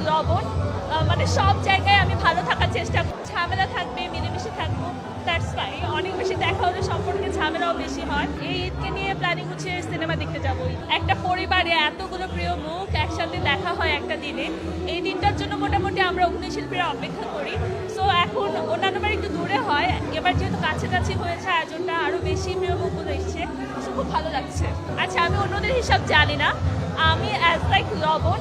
লবণ মানে সব জায়গায় আমি ভালো থাকার চেষ্টা করছি। ঝামেলা থাকবে, মিলেমিশে থাকবো, দ্যাটস ফাইন। অনেক বেশি দেখা হলে সম্পর্কে ঝামেলাও বেশি হয়। এই ঈদকে নিয়ে প্ল্যানিং হচ্ছে সিনেমা দেখতে যাবো। একটা পরিবারে এতগুলো প্রিয় মুখ একসাথে দেখা হয় একটা দিনে, এই দিনটার জন্য মোটামুটি আমরা অভিনয়শিল্পীরা অপেক্ষা করি। সো এখন অন্যান্যবার একটু দূরে হয়, এবার যেহেতু কাছাকাছি হয়েছে আয়োজনটা, আরও বেশি প্রিয় মুখগুলো এসছে, সো খুব ভালো লাগছে। আচ্ছা, আমি অন্যদের হিসাব জানি না, আমি অ্যাজ লাইক লবণ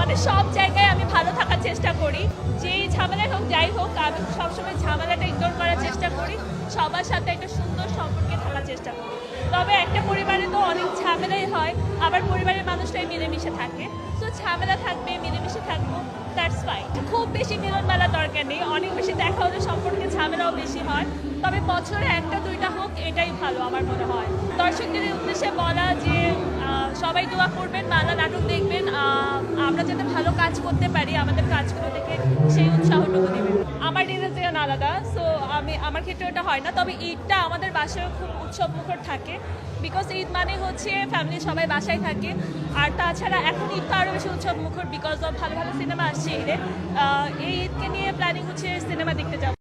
মানে সব জায়গায় আমি ভালো থাকার চেষ্টা করি। যেই ঝামেলাই হোক যাই হোক, আমি সবসময় ঝামেলাটা ইগনোর করার চেষ্টা করি, সবার সাথে একটা সুন্দর সম্পর্কে থাকার চেষ্টা করি। তবে একটা পরিবারে তো অনেক ঝামেলাই হয়, আবার পরিবারের মানুষটাই মিলেমিশে থাকে। তো ঝামেলা থাকবে, মিলেমিশে থাকবো, দ্যাটস ফাইন। খুব বেশি মিলন মেলা দরকার নেই, অনেক বেশি দেখা হলে সম্পর্কে ঝামেলাও বেশি হয়। তবে বছরে একটা দুইটা হোক, এটাই ভালো আমার মনে হয়। দর্শকদের উদ্দেশ্যে বলা যে সবাই দোয়া করবেন, বাংলা নাটক দেখবেন, আমরা যাতে ভালো কাজ করতে পারি, আমাদের কাজগুলো দেখে সেই উৎসাহটুকু দেবেন। আমার রিলিজিয়ন আলাদা, সো আমার ক্ষেত্রে এটা হয় না। তবে ঈদটা আমাদের বাসায় খুব উৎসব মুখর থাকে, বিকজ ঈদ মানে হচ্ছে ফ্যামিলি সবাই বাসায় থাকে। আর তাছাড়া এখন ঈদটা আরও বেশি উৎসব মুখর বিকজ অফ ভালো ভালো সিনেমা আসছে ঈদে। এই ঈদকে নিয়ে প্ল্যানিং হচ্ছে সিনেমা দেখতে যাবো।